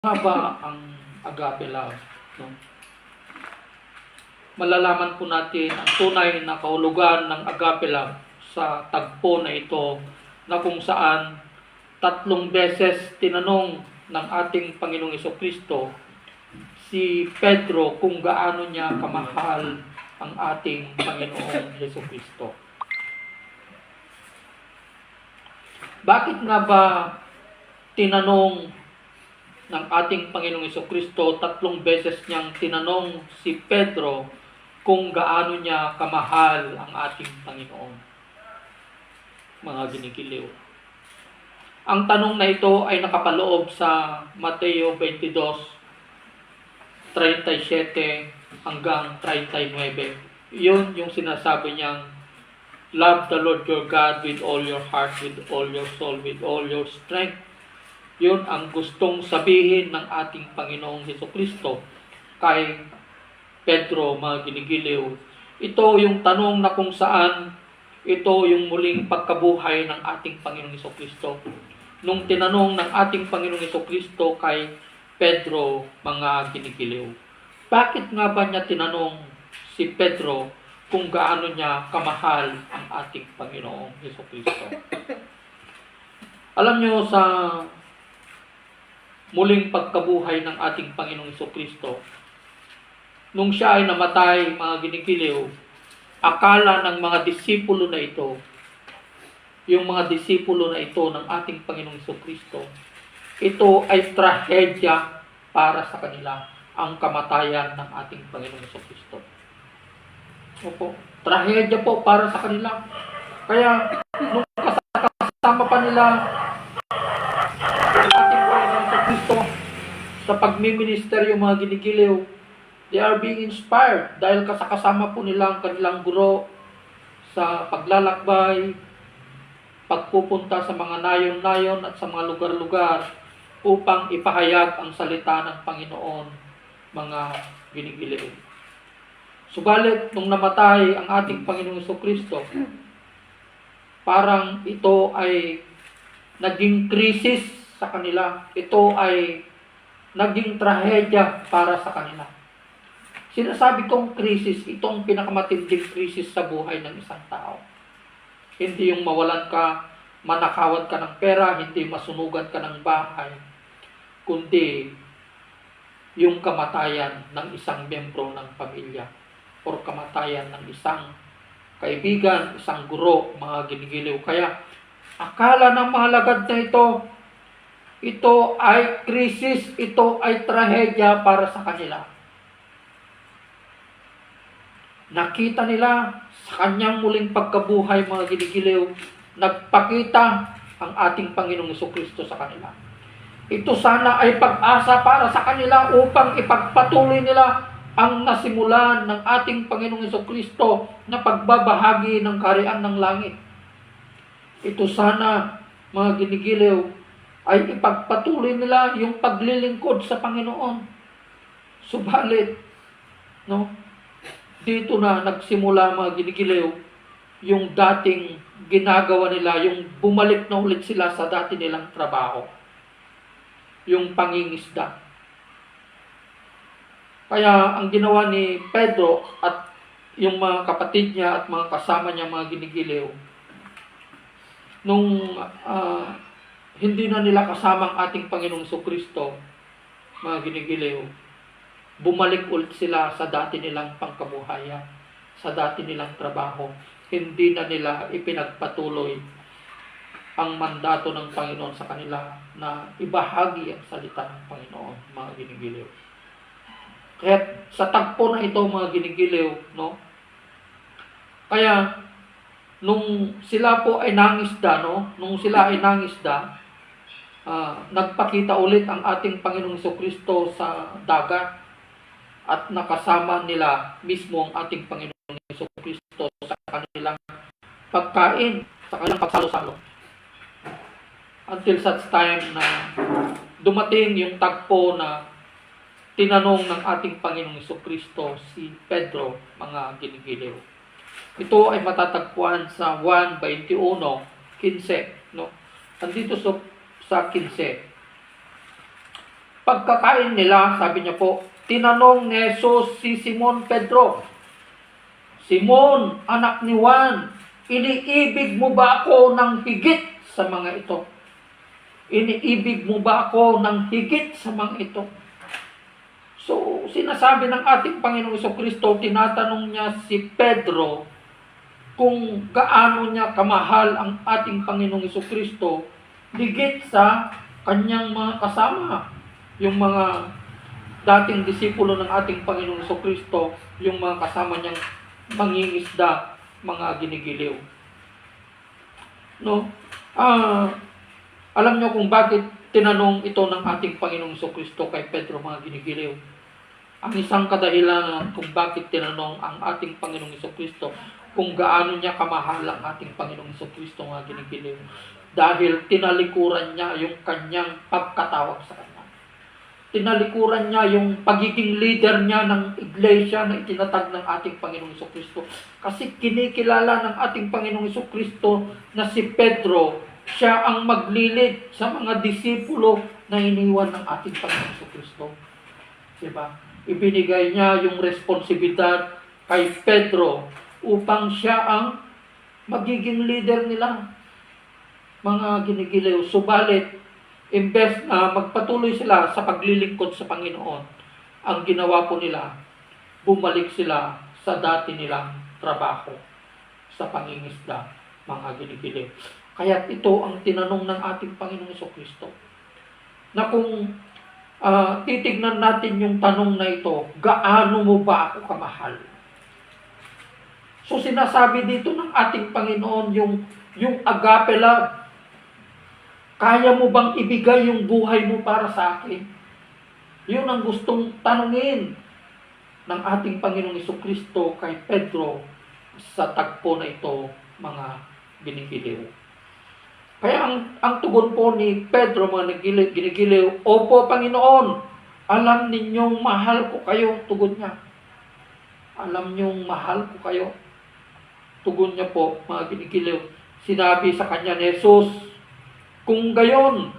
Nga ba ang agape love? No? Malalaman po natin ang tunay na kahulugan ng agape love sa tagpo na ito na kung saan 3 beses tinanong ng ating Panginoong Jesucristo si Pedro kung gaano niya kamahal ang ating Panginoong Jesucristo. Bakit nga ba tinanong ng ating Panginoong Jesucristo, 3 beses niyang tinanong si Pedro kung gaano niya kamahal ang ating Panginoon? Mga ginigiliw. Ang tanong na ito ay nakapaloob sa Mateo 22:37 hanggang 39. Yun yung sinasabi niyang, love the Lord your God with all your heart, with all your soul, with all your strength. Yun ang gustong sabihin ng ating Panginoong Jesucristo kay Pedro, mga ginigiliw. Ito yung tanong na kung saan ito yung muling pagkabuhay ng ating Panginoong Jesucristo. Nung tinanong ng ating Panginoong Jesucristo kay Pedro, mga ginigiliw. Bakit nga ba niya tinanong si Pedro kung gaano niya kamahal ang ating Panginoong Jesucristo? Alam niyo, sa muling pagkabuhay ng ating Panginoong Jesucristo, nung siya ay namatay, mga ginigiliw, akala ng mga disipulo na ito, yung mga disipulo na ito ng ating Panginoong Jesucristo, ito ay trahedya para sa kanila, ang kamatayan ng ating Panginoong Jesucristo. Opo, trahedya po para sa kanila. Kaya, nung kasama pa nila ating Panginoong Jesucristo sa pagmiminister yung mga ginigiliw, they are being inspired dahil kasama po nila ang kanilang guro sa paglalakbay, pagpupunta sa mga nayon-nayon at sa mga lugar-lugar upang ipahayag ang salita ng Panginoon, mga ginigiliw. Subalit, nung namatay ang ating Panginoong Jesucristo, parang ito ay naging krisis sa kanila. Ito ay naging trahedya para sa kanila. Sinasabi kong krisis, itong pinakamatinding krisis sa buhay ng isang tao. Hindi yung mawalan ka, manakawat ka ng pera, hindi masunugan ka ng bahay, kundi yung kamatayan ng isang miyembro ng pamilya o kamatayan ng isang kaibigan, isang guro, mga ginigiliw. Kaya, akala ng mga lagad na ito ay krisis, ito ay trahedya para sa kanila. Nakita nila sa kanyang muling pagkabuhay, mga ginigiliw, nagpakita ang ating Panginoong Jesucristo sa kanila. Ito sana ay pag-asa para sa kanila upang ipagpatuloy nila ang nasimulan ng ating Panginoong Jesucristo na pagbabahagi ng kaharian ng langit. Ito sana, mga ginigiliw, ay ipagpatuloy nila yung paglilingkod sa Panginoon. Subalit, dito na nagsimula, mga ginigiliw, yung dating ginagawa nila, yung bumalik na ulit sila sa dati nilang trabaho. Yung pangingisda. Kaya ang ginawa ni Pedro at yung mga kapatid niya at mga kasama niya, mga ginigiliw, nung hindi na nila kasama ang ating Panginoong Jesucristo, mga ginigiliw, bumalik ulit sila sa dati nilang pangkabuhayan, sa dati nilang trabaho. Hindi na nila ipinagpatuloy ang mandato ng Panginoon sa kanila na ibahagi ang salita ng Panginoon, mga ginigiliw. Kaya sa tagpo na ito, mga ginigiliw, kaya nung sila po ay nangisda, nagpakita ulit ang ating Panginoong Jesucristo sa dagat at nakasama nila mismo ang ating Panginoong Jesucristo sa kanilang pagkain, sa kanilang pagsalo-salo. Until such time na dumating yung tagpo na tinanong ng ating Panginoong Jesucristo si Pedro, mga ginigiliw. Ito ay matatagpuan sa 1:21-15. Nandito sa 15. Pagkakain nila, sabi niya po, tinanong ni Jesus si Simon Pedro, Simon, anak ni Juan, iniibig mo ba ako ng higit sa mga ito? Iniibig mo ba ako ng higit sa mga ito? So, sinasabi ng ating Panginoong Jesucristo, tinatanong niya si Pedro kung gaano niya kamahal ang ating Panginoong Jesucristo higit sa kanyang mga kasama. Yung mga dating disipulo ng ating Panginoong Jesucristo, yung mga kasama niyang mangingisda, mga ginigiliw. No? Alam niyo kung bakit tinanong ito ng ating Panginoong Jesucristo kay Pedro, mga ginigiliw. Ang isang kadahilan kung bakit tinanong ang ating Panginoong Jesucristo kung gaano niya kamahal ang ating Panginoong Jesucristo, mga ginigiliw. Dahil tinalikuran niya yung kanyang pagkatawag sa kanya. Tinalikuran niya yung pagiging leader niya ng iglesia na itinatag ng ating Panginoong Jesucristo. Kasi kinikilala ng ating Panginoong Jesucristo na si Pedro, siya ang maglilid sa mga disipulo na iniwan ng ating Panginoong Jesucristo. Diba? Ibinigay niya yung responsibilidad kay Pedro upang siya ang magiging leader nila. Mga ginigiliw, subalit, imbes na magpatuloy sila sa paglilingkod sa Panginoon, ang ginawa po nila, bumalik sila sa dati nilang trabaho sa pangingisda, mga ginigiliw. Kaya ito ang tinanong ng ating Panginoong Jesucristo. Na kung titignan natin yung tanong na ito, gaano mo ba ako kamahal? So sinasabi dito ng ating Panginoon yung agape love. Kaya mo bang ibigay yung buhay mo para sa akin? Yun ang gustong tanungin ng ating Panginoong Jesucristo kay Pedro sa tagpo na ito, mga ginigiliw. Kaya ang tugon po ni Pedro, mga ginigiliw, Opo, Panginoon, alam ninyong mahal ko kayo, tugon niya. Alam ninyong mahal ko kayo. Tugon niya po, mga ginigiliw. Sinabi sa kanya ni Jesus, kung gayon,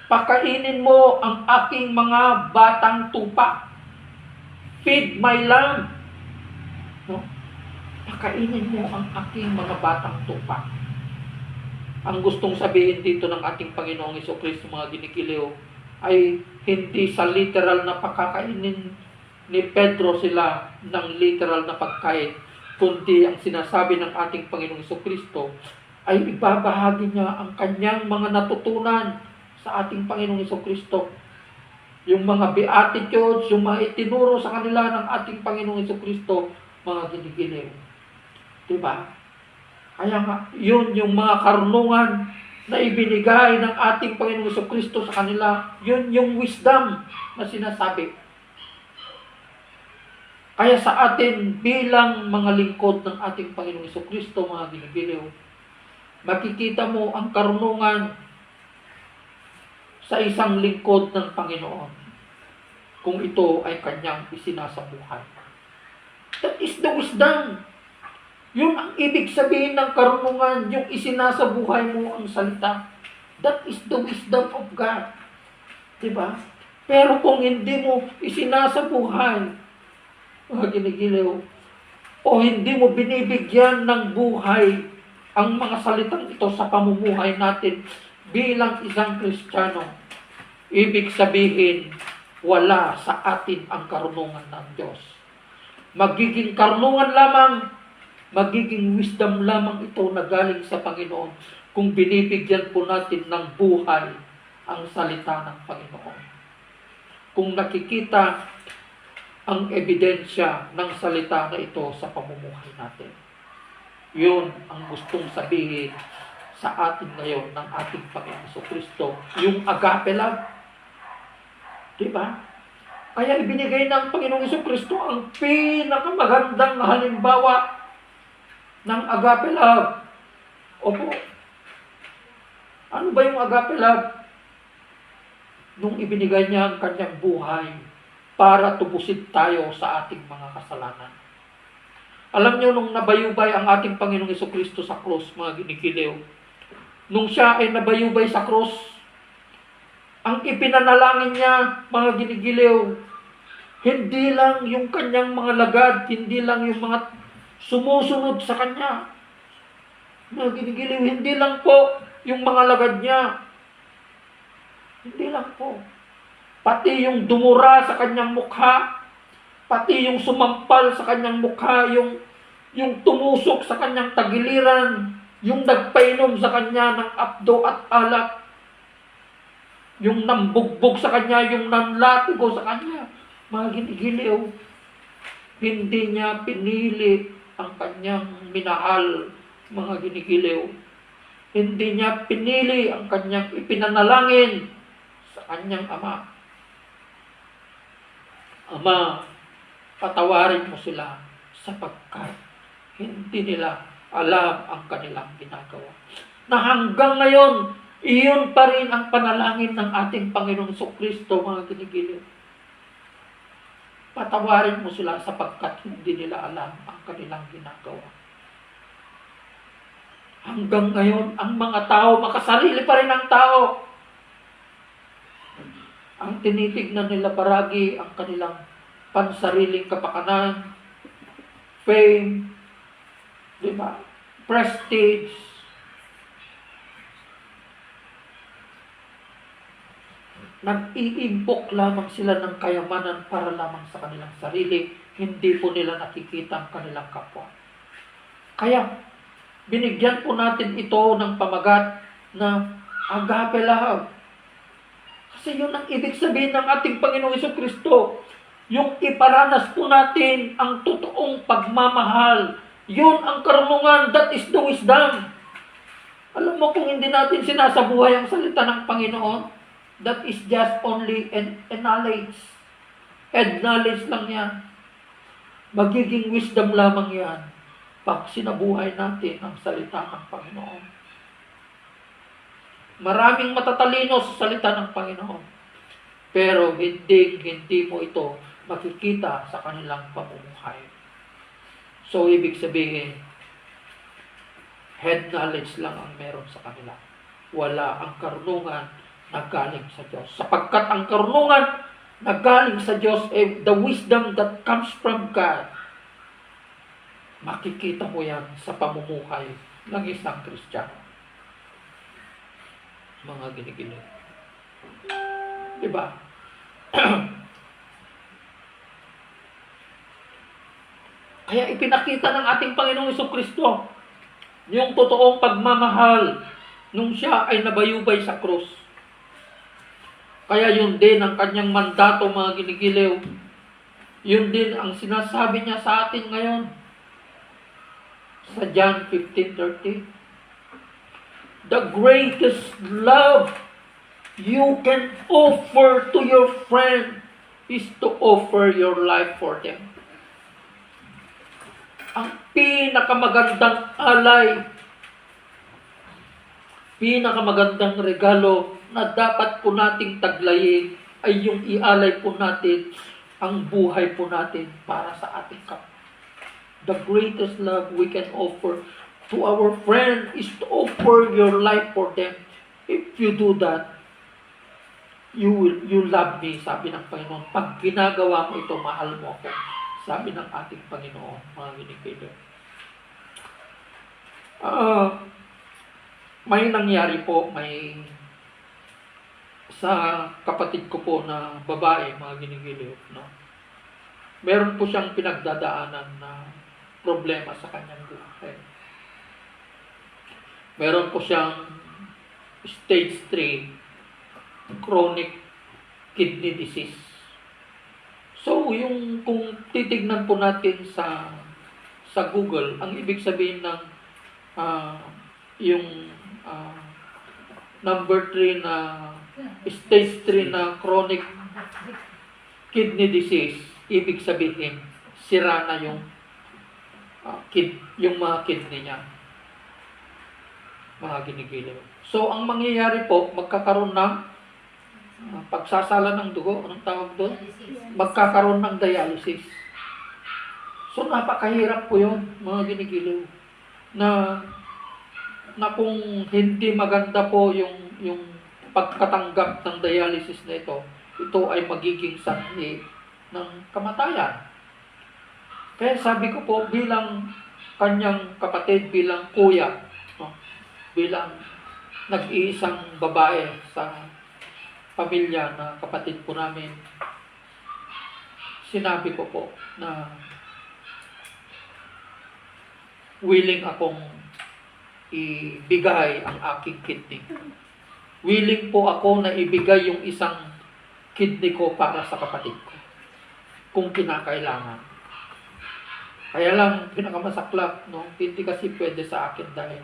pakainin mo ang aking mga batang tupa. Feed my lamb. No? Pakainin mo ang aking mga batang tupa. Ang gustong sabihin dito ng ating Panginoong Jesucristo, mga ginigiliw, ay hindi sa literal na pakakainin ni Pedro sila ng literal na pagkain, kundi ang sinasabi ng ating Panginoong Jesucristo ay ibabahagi niya ang kanyang mga natutunan sa ating Panginoong Jesucristo. Yung mga beatitudes, yung mga itinuro sa kanila ng ating Panginoong Jesucristo, mga ginigiliw. Diba? Kaya nga, yun yung mga karunungan na ibinigay ng ating Panginoong Jesucristo sa kanila. Yun yung wisdom na sinasabi. Kaya sa atin bilang mga lingkod ng ating Panginoong Jesucristo, mga ginigiliw, makikita mo ang karunungan sa isang lingkod ng Panginoon kung ito ay kanyang isinasabuhay. That is the wisdom. Yun ang ibig sabihin ng karunungan, yung isinasabuhay mo ang salita. That is the wisdom of God. Diba? Pero kung hindi mo isinasabuhay, mga ginigiliw, o hindi mo binibigyan ng buhay ang mga salitang ito sa pamumuhay natin bilang isang Kristiyano, ibig sabihin, wala sa atin ang karunungan ng Diyos. Magiging karunungan lamang, magiging wisdom lamang ito na galing sa Panginoon kung binibigyan po natin ng buhay ang salita ng Panginoon. Kung nakikita ang ebidensya ng salita na ito sa pamumuhay natin. Yun ang gustong sabihin sa atin ngayon ng ating Panginoon Jesucristo, yung agape love. Diba? Kaya ibinigay ng Panginoong Jesucristo ang pinakamagandang halimbawa ng agape love. Opo. Ano ba yung agape love? Nung ibinigay niya ang kanyang buhay para tubusin tayo sa ating mga kasalanan. Alam niyo, nung nabayubay ang ating Panginoong Jesucristo sa krus, mga ginigiliw, nung siya ay nabayubay sa krus, Ang ipinanalangin niya, mga ginigiliw, hindi lang yung kanyang mga lagad, hindi lang yung mga sumusunod sa kanya. Mga ginigiliw, hindi lang po yung mga lagad niya. Hindi lang po. Pati yung dumura sa kanyang mukha, pati yung sumampal sa kanyang mukha, yung tumusok sa kanyang tagiliran, yung nagpainom sa kanya ng apdo at alak, yung nambugbog sa kanya, yung nanlatigo sa kanya, mga ginigiliw, hindi niya pinili ang kanyang minahal, mga ginigiliw. Hindi niya pinili ang kanyang ipinanalangin sa kanyang ama. Ama, patawarin mo sila sapagkat hindi nila alam ang kanilang ginagawa. Na hanggang ngayon, iyon pa rin ang panalangin ng ating Panginoong Kristo, mga ginigiliw. Patawarin mo sila sapagkat hindi nila alam ang kanilang ginagawa. Hanggang ngayon, ang mga tao, makasarili pa rin ang tao. Ang tinitignan nila paragi ang kanilang pansariling kapakanan, fame, di ba? Prestige. Nag-iimbok lamang sila ng kayamanan para lamang sa kanilang sarili. Hindi po nila nakikita ang kanilang kapwa. Kaya, binigyan po natin ito ng pamagat na agape love. Kasi yun ang ibig sabihin ng ating Panginoong Kristo. Yung iparanas po natin ang totoong pagmamahal. Yun ang karunungan. That is the wisdom. Alam mo, kung hindi natin sinasabuhay ang salita ng Panginoon, that is just only a knowledge. Head knowledge lang yan. Magiging wisdom lamang yan pag sinabuhay natin ang salita ng Panginoon. Maraming matatalino sa salita ng Panginoon. Pero hindi mo ito makikita sa kanilang pamumuhay. So, ibig sabihin, head knowledge lang ang meron sa kanila. Wala ang karunungan na galing sa Diyos. Sapagkat ang karunungan na galing sa Diyos, the wisdom that comes from God, makikita mo yan sa pamumuhay ng isang Kristiyano. Mga ginigiliw. Diba? Kaya ipinakita ng ating Panginoong Kristo yung totoong pagmamahal nung siya ay nabayubay sa krus. Kaya yun din ang kanyang mandato, mga ginigiliw. Yun din ang sinasabi niya sa atin ngayon. Sa John 15:30. The greatest love you can offer to your friend is to offer your life for them. Ang pinakamagandang alay, pinakamagandang regalo na dapat po nating taglayin ay yung ialay po natin ang buhay po natin para sa ating kapwa. The greatest love we can offer to our friend is to offer your life for them. If you do that, you love me, sabi ng Panginoon. Pag ginagawa mo ito, mahal mo ako, sabi ng ating Panginoon, mga ginigiliw. May nangyari po, sa kapatid ko po na babae, mga ginigiliw, no? Meron po siyang pinagdadaanan na problema sa kanyang buhay. Meron po siyang stage 3 chronic kidney disease. So, kung titignan po natin sa Google, ang ibig sabihin ng number 3 na stage 3 na chronic kidney disease, ibig sabihin sira na yung mga kidney niya, mga ginigiliw. So, ang mangyayari po, magkakaroon ng pagsasala ng dugo, anong tawag doon? Magkakaroon ng dialysis. So, napakahirap po yun, mga ginigiliw. Na kung hindi maganda po yung pagkatanggap ng dialysis na ito ay magiging sanhi ng kamatayan. Kaya sabi ko po, bilang kanyang kapatid, bilang kuya, no, bilang nag-iisang babae sa pamilya na kapatid po namin, sinabi ko po na willing akong ibigay ang aking kidney. Willing po ako na ibigay yung isang kidney ko para sa kapatid ko kung kinakailangan. Kaya lang, pinakamasaklap, no? Hindi kasi pwede sa akin dahil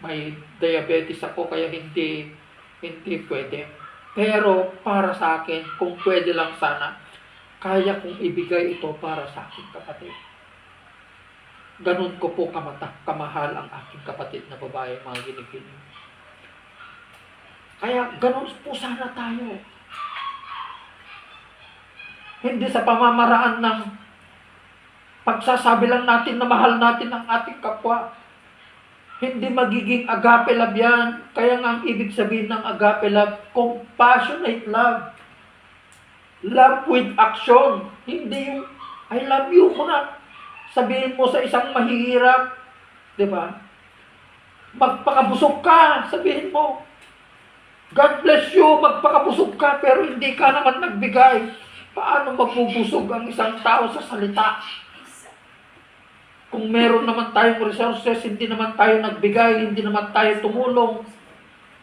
may diabetes ako, kaya hindi pwede. Pero para sa akin, kung pwede lang sana, kaya kong ibigay ito para sa aking kapatid. Ganun ko po kamahal ang aking kapatid na babae, mga ginigiling. Kaya ganun po sana tayo. Hindi sa pamamaraan ng pagsasabi lang natin na mahal natin ang ating kapwa. Hindi magiging agape love yan. Kaya nga ang ibig sabihin ng agape love, compassionate love. Love with action. Hindi yung I love you ko na sabihin mo sa isang mahihirap, di ba? Magpakabusog ka, sabihin mo. God bless you, magpakabusog ka, pero hindi ka naman nagbigay. Paano magbubusog ang isang tao sa salita? Kung meron naman tayong resources, hindi naman tayo nagbigay, hindi naman tayo tumulong,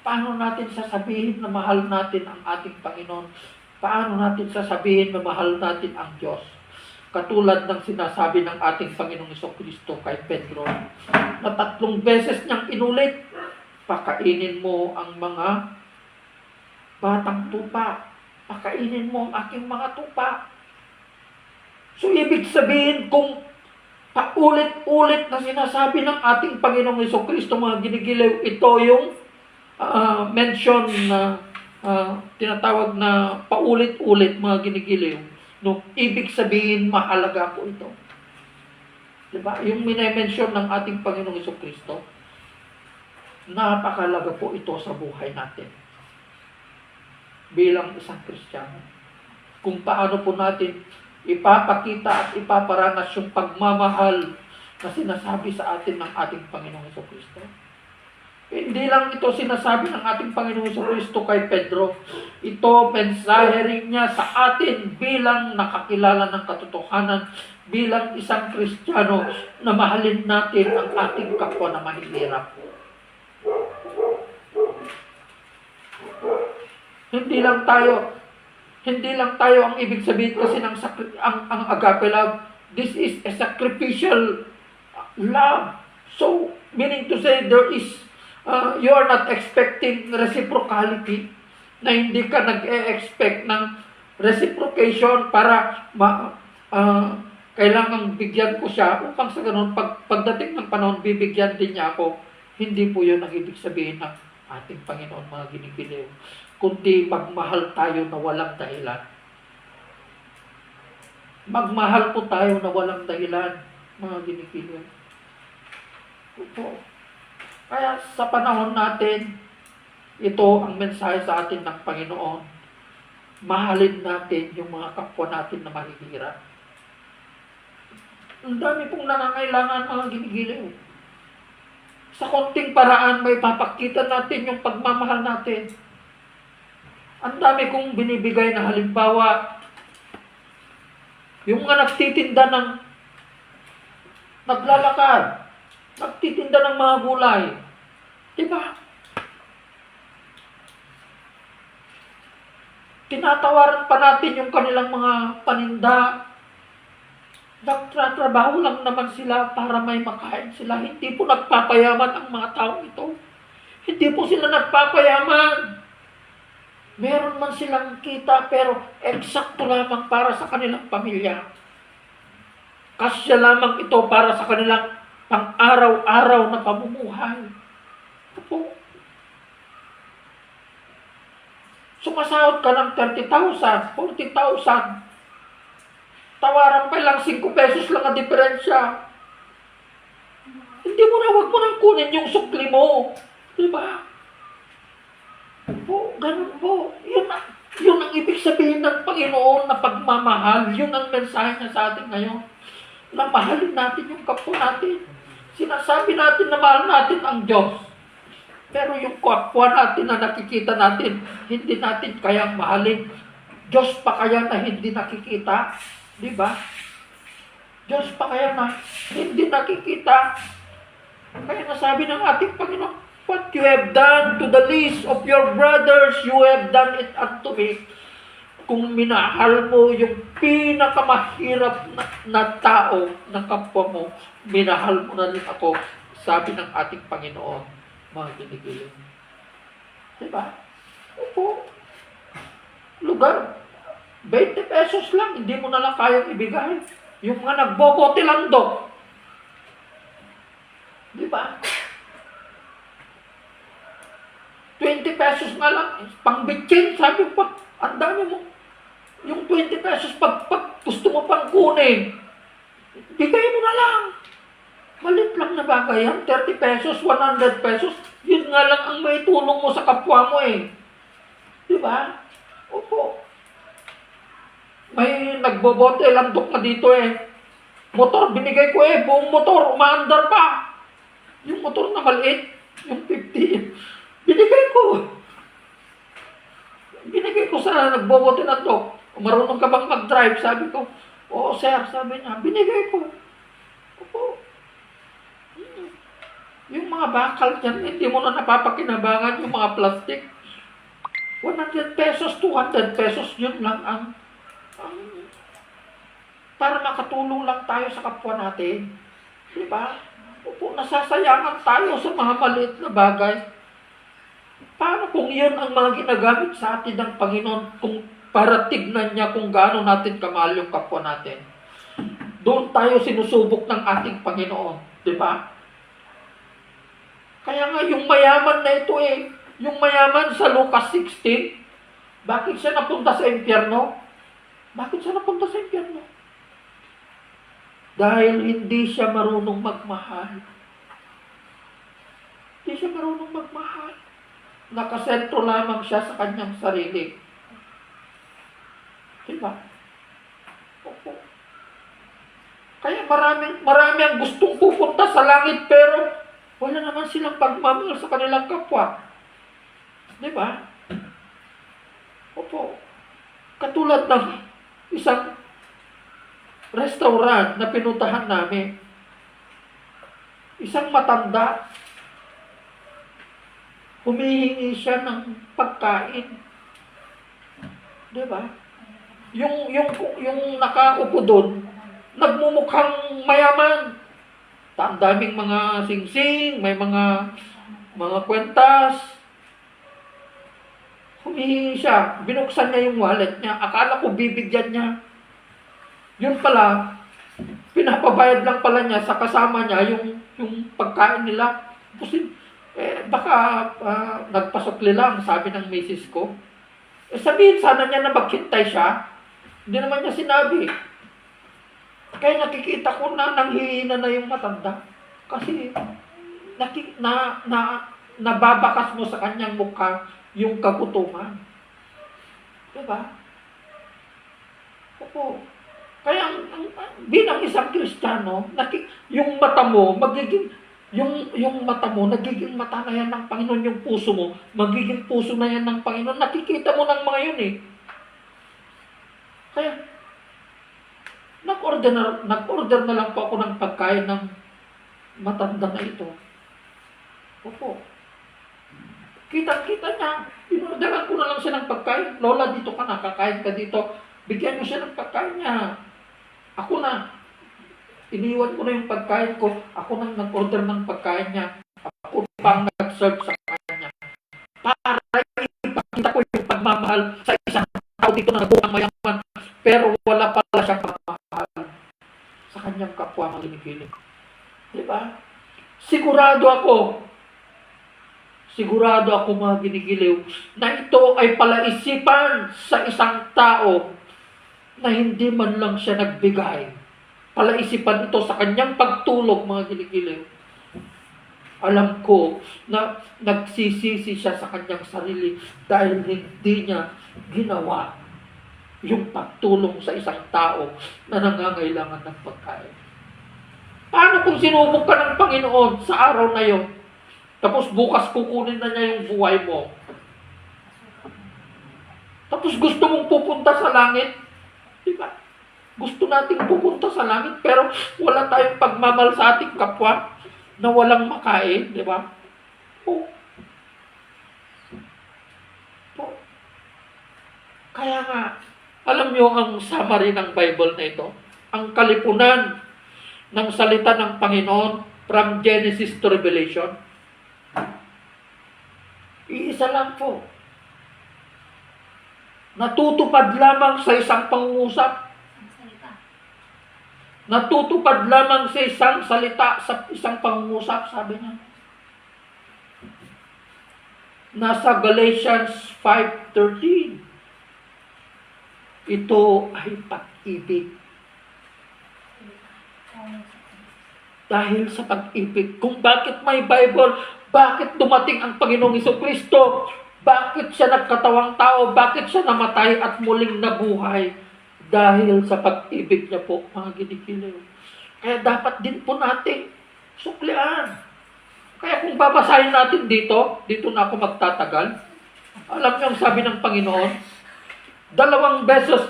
paano natin sasabihin na mahal natin ang ating Panginoon? Paano natin sasabihin na mahal natin ang Diyos? Katulad ng sinasabi ng ating Panginoong Jesucristo kay Pedro, na 3 beses niyang inulit, pakainin mo ang mga batang tupa. Pakainin mo ang aking mga tupa. So, ibig sabihin, kung paulit-ulit na sinasabi ng ating Panginoong Jesucristo, mga ginigiliw, ito yung mention na tinatawag na paulit-ulit, mga ginigiliw. No, ibig sabihin, mahalaga po ito. Diba? Yung minention ng ating Panginoong Jesucristo, napakalaga po ito sa buhay natin. Bilang isang Kristiyano. Kung paano po natin ipapakita at ipaparanas yung pagmamahal na sinasabi sa atin ng ating Panginoong Jesucristo. Hindi lang ito sinasabi ng ating Panginoong Jesucristo kay Pedro. Ito, mensahe rin niya sa atin bilang nakakilala ng katotohanan, bilang isang Kristiyano na mahalin natin ang ating kapwa na mahihirap. Hindi lang tayo ang ibig sabihin kasi ng ang agape love. This is a sacrificial love. So, meaning to say, you are not expecting reciprocality, na hindi ka nag-e-expect ng reciprocation para kailangang bigyan ko siya upang sa ganun, pagdating ng panahon, bibigyan din niya ako. Hindi po yun ang ibig sabihin ng ating Panginoon, mga ginigiliw. Kundi magmahal tayo na walang dahilan. Magmahal po tayo na walang dahilan, mga ginigiliw. Opo. Kaya sa panahon natin, ito ang mensahe sa atin ng Panginoon. Mahalin natin yung mga kapwa natin na mahihirap. Ang dami pong nangangailangan, mga ginigiliw. Sa konting paraan, may papakita natin yung pagmamahal natin. Ang dami kong binibigay na halimbawa, yung mga nagtitinda ng naglalakad, nagtitinda ng mga gulay. Diba? Tinatawaran pa natin yung kanilang mga paninda. Nagtatrabaho lang naman sila para may makain sila. Hindi po nagpapayaman ang mga tao ito. Hindi po sila nagpapayaman. Meron man silang kita pero eksakto lamang para sa kanilang pamilya. Kasya lamang ito para sa kanilang pang-araw-araw na pamumuhay. Opo. Sumasahod ka ng 30,000, 40,000. Tawaran pa lang 5 pesos lang ang diferensya. Hindi mo na, wag mo nang kunin yung sukli mo. Diba? Po, ganun po. Yun ang ibig sabihin ng Panginoon na pagmamahal. Yun ang mensahe niya sa atin ngayon. Na mahalin natin yung kapwa natin. Sinasabi natin na mahal natin ang Diyos. Pero yung kapwa natin na nakikita natin, hindi natin kayang mahalin. Diyos pa kaya na hindi nakikita? Di ba? Diyos pa kaya na hindi nakikita? Kaya nasabi ng ating Panginoon, what you have done to the least of your brothers, you have done it unto me. Kung minahal mo yung pinakamahirap na tao ng kapwa mo, minahal mo na rin ako, sabi ng ating Panginoon. Mga kinikilig. Diba? Opo. Lugar, 20 pesos lang, hindi mo na lang kayang ibigay. Yung mga nagbobote lang do. Diba? 20 pesos na lang, pang bitchin, sabi ko pa, ang dami mo. Yung 20 pesos, pag gusto mo pang kunin, bigay mo na lang. Malit lang na bagay yan, 30 pesos, 100 pesos, yun nga lang ang may tulong mo sa kapwa mo eh. Diba? Opo. May nagbobote lang na dito eh. Motor, binigay ko eh, buong motor, umaandar pa. Yung motor na maliit, yung 50, binigay ko. Binigay ko sa nagbobote na to. Marunong ka bang mag-drive? Sabi ko, oo sir, sabi niya, binigay ko. Opo. Yung mga bakal dyan, hindi mo na napapakinabangan yung mga plastic. 100 pesos, 200 pesos, yun lang ang para makatulong lang tayo sa kapwa natin. Diba? Opo, nasasayangan tayo sa mga maliit na bagay. Paano kung yun ang mga ginagamit sa atin ng Panginoon, kung para tignan niya kung gaano natin kamahal yung kapwa natin? Doon tayo sinusubok ng ating Panginoon. Diba? Kaya nga, yung mayaman na ito eh, yung mayaman sa Lucas 16, bakit siya napunta sa impyerno? Bakit siya napunta sa impyerno? Dahil hindi siya marunong magmahal. Hindi siya marunong magmahal. Nakasentro lamang siya sa kanyang sarili. Diba? Opo. Kaya marami ang gustong pupunta sa langit, pero wala naman silang pagmamahal sa kanilang kapwa. Diba? Opo. Katulad ng isang restaurant na pinuntahan namin. Isang matanda, humihingi siya ng pagkain. Diba? Yung nakaupo doon, nagmumukhang mayaman. Ang daming mga singsing, may mga kwentas. Humihingi siya, binuksan niya yung wallet niya, akala ko bibigyan niya. Yun pala, pinapabayad lang pala niya sa kasama niya yung pagkain nila. Kasi, baka nagpasukli lang, sabi ng misis ko. Sabihin sana niya na maghintay siya. Hindi naman niya sinabi. Kaya nakikita ko na nanghihina na yung matanda. Kasi nababakas mo sa kanyang mukha yung kagutuman. Diba? Opo. Kaya bilang isang Kristiyano, yung mata mo, yung mata mo, nagiging mata na yan ng Panginoon, yung puso mo, magiging puso na yan ng Panginoon. Nakikita mo ng mga yun eh. Kaya, nag-order na lang po ako ng pagkain ng matanda na ito. Opo. Kita-kita niya. Inorderan ko na lang siya ng pagkain. Lola, dito ka na. Kakain ka dito. Bigyan mo siya ng pagkain niya. Ako na. Iniwan ko na yung pagkain ko. Ako nang nag-order ng pagkain niya. Ako pang nag-serve sa kanya. Para ipakita ko yung pagmamahal sa isang tao dito na nabuhang mayaman. Pero wala pala siyang pagmamahal sa kanyang kapwa mga ginigiling. Diba? Sigurado ako mga ginigiliw na ito ay palaisipan sa isang tao na hindi man lang siya nagbigay. Palaisipan ito sa kanyang pagtulog mga ginigiliw. Alam ko na nagsisisi siya sa kanyang sarili dahil hindi niya ginawa yung pagtulong sa isang tao na nangangailangan ng pagkain. Paano kung sinubok ka ng Panginoon sa araw na yon, tapos bukas kukunin na niya yung buhay mo? Tapos gusto mong pupunta sa langit? Diba? Gusto nating pupunta sa langit, pero wala tayong pagmamahal sa ating kapwa na walang makain, di ba? Oh. Oh. Kaya nga, alam niyo ang summary ng Bible na ito? Ang kalipunan ng salita ng Panginoon from Genesis to Revelation. Iisa lang po. Natutupad lamang sa isang pangungusap. Natutupad lamang sa isang salita, sa isang pangungusap, sabi niya. Nasa Galatians 5:13. Ito ay pag-ibig. Dahil sa pag-ibig, kung bakit may Bible, bakit dumating ang Panginoong Jesucristo, bakit siya nagkatawang tao, bakit siya namatay at muling nabuhay, dahil sa pag-ibig niya po, mga ginikilaw. Kaya dapat din po natin suklian. Kaya kung babasahin natin dito na ako magtatagal, alam niyo ang sabi ng Panginoon, 2 beses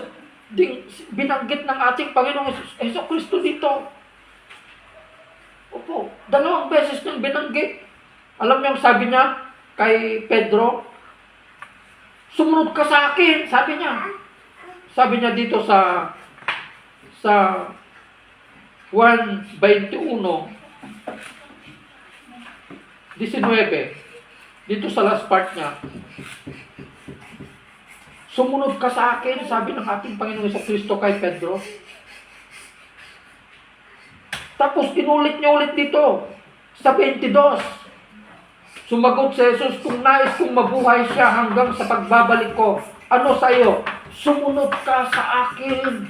ding binanggit ng ating Panginoong Jesucristo dito. Opo, 2 beses niyang binanggit. Alam niyo ang sabi niya kay Pedro, sumunod ka sa akin, sabi niya. Sabi niya dito sa 1:21, 19, dito sa last part niya, sumunod ka sa akin, sabi ng ating Panginoong Jesucristo kay Pedro. Tapos inulit niya ulit dito sa 22. Sumagot si Jesus, kung nais kong mabuhay siya hanggang sa pagbabalik ko, ano sa iyo? Sumunod ka sa akin.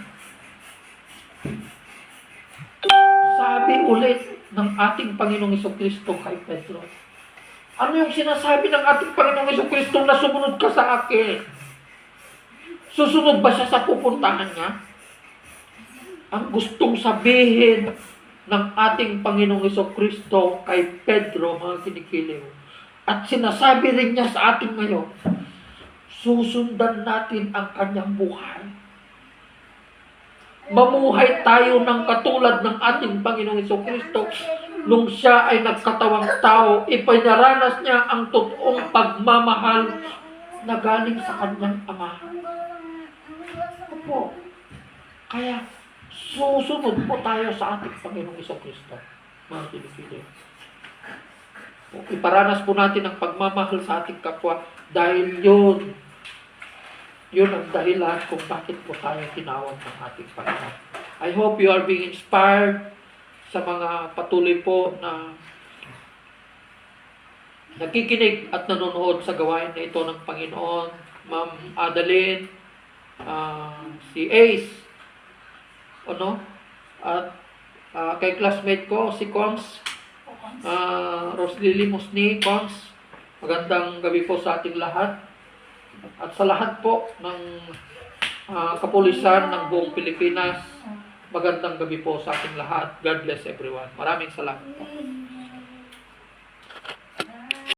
Sabi ulit ng ating Panginoong Jesucristo kay Pedro. Ano yung sinasabi ng ating Panginoong Jesucristo na sumunod ka sa akin? Susunod ba siya sa pupuntahan niya? Ang gustong sabihin ng ating Panginoong Jesucristo kay Pedro, mga kinikiliw, at sinasabi rin niya sa atin ngayon, susundan natin ang kanyang buhay. Mamuhay tayo ng katulad ng ating Panginoong Jesucristo. Nung siya ay nagkatawang tao, ipinaranas niya ang totoong pagmamahal na galing sa kanyang Ama. Opo. Kaya, susunod po tayo sa ating Panginoong Jesucristo. Mga pinipili. Iparanas po natin ang pagmamahal sa ating kapwa dahil yun ang dahilan kung bakit po tayo tinawag ng ating Panginoon. I hope you are being inspired sa mga patuloy po na nakikinig at nanonood sa gawain na ito ng Panginoon. Ma'am Adeline, si Ace, at kay classmate ko, si Cons, Roslily Musni, Cons, magandang gabi po sa ating lahat. At sa lahat po ng kapulisan ng buong Pilipinas, magandang gabi po sa ating lahat. God bless everyone. Maraming salamat po.